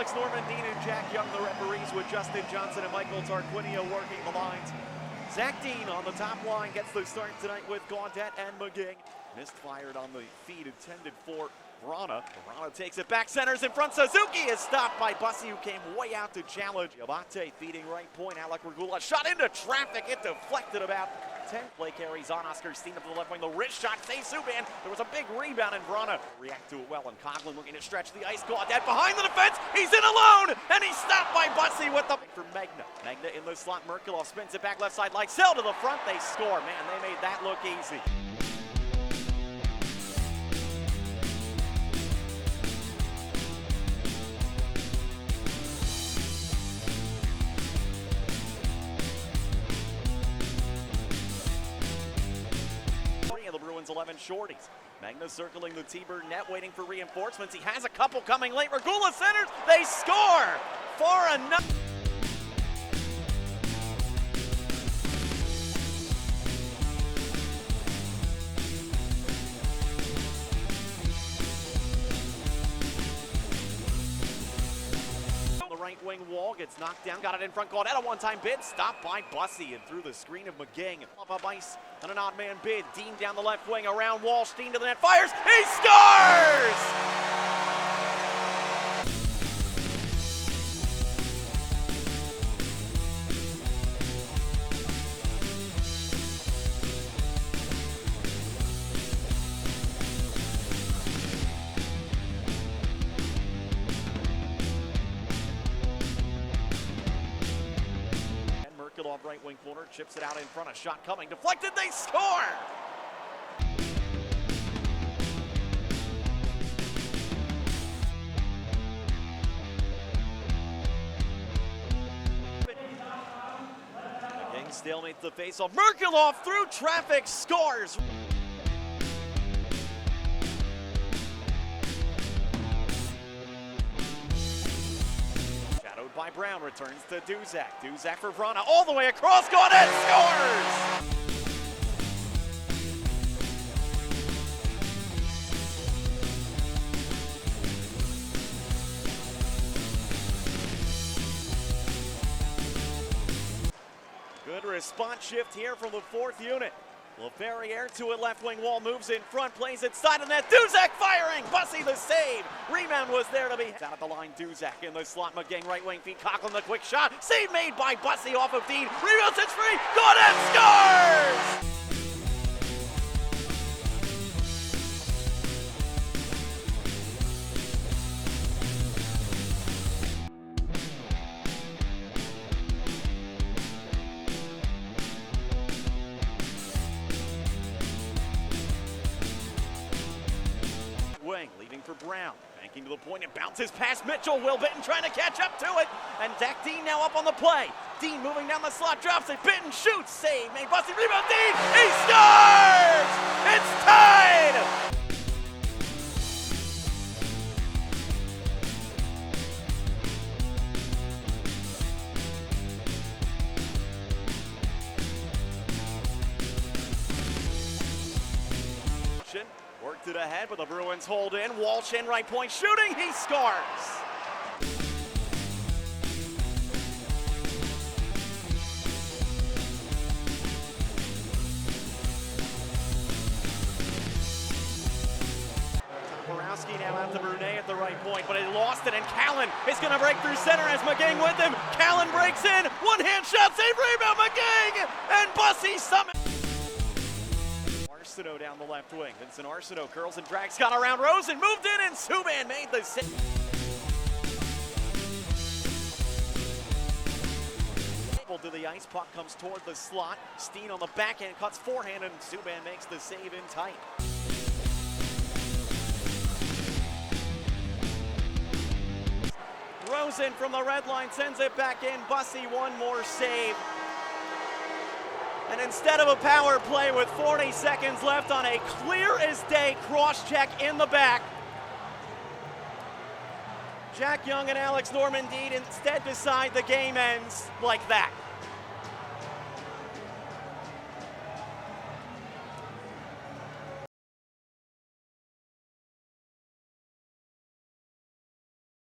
Alex Normandine and Jack Young, the referees, with Justin Johnson and Michael Tarquinio working the lines. Zach Dean on the top line gets the start tonight with Gaudette and McGing. Misfired on the feed intended for Vrana. Vrana takes it back, centers in front. Suzuki is stopped by Bussy, who came way out to challenge. Abate feeding right point. Alec Regula shot into traffic. It deflected about 10. Play carries on. Oscar Steen up to the left wing. The wrist shot saves Subban. There was a big rebound, and Vrana react to it well. And Coughlin looking to stretch the ice. Gaudette behind the defense. He's in alone, and he's stopped by Bussy with the for Magna. Magna in the slot. Merkulov spins it back left side. Lysell to the front. They score. Man, they made that look easy. The Bruins 11 shorties. Magna circling the T-Bird net, waiting for reinforcements. He has a couple coming late. Regula centers. They score for another. Right wing wall gets knocked down, got it in front, Gaudette a one-time bid, stopped by Bussy and through the screen of McGing. Up up ice on an odd man bid, Dean down the left wing, around wall, Steen to the net, fires, he scores! Off right wing corner, chips it out in front, a shot coming, deflected, they score! McGing stalemates the face-off, Merkulov through traffic, scores! By Brown, returns to Duzak. Duzak for Vrana, all the way across, Gaudette scores! Good response shift here from the fourth unit. LaFerriere to a left wing wall, moves in front, plays it side of net. Duzak firing! Bussy the save! Rebound was there to be out at the line. Duzak in the slot. McGing right wing feet. Coughlin the quick shot. Save made by Bussy off of Dean. Rebound, it's free. Gaudette scores! Leaving for Brown, banking to the point and bounces past Mitchell. Will Bitton trying to catch up to it, and Zach Dean now up on the play. Dean moving down the slot, drops it, Bitton shoots, save, made Bussy, rebound, Dean, he scores! It's tied! Worked it ahead, but the Bruins hold in. Walsh in right point, shooting, he scores! Borowski now out to Brunet at the right point, but he lost it, and Callan is going to break through center as McGing with him. Callan breaks in, one-hand shot, save, rebound, McGing, and Bussy summit. Arsenault down the left wing. Vincent Arsenault curls and drags, got around Rosen, moved in, and Subban made the save. To the ice, puck comes toward the slot. Steen on the backhand, cuts forehand, and Subban makes the save in tight. Rosen from the red line sends it back in. Bussy one more save. And instead of a power play with 40 seconds left on a clear as day cross check in the back, Jack Young and Alex Normandine instead decide the game ends like that.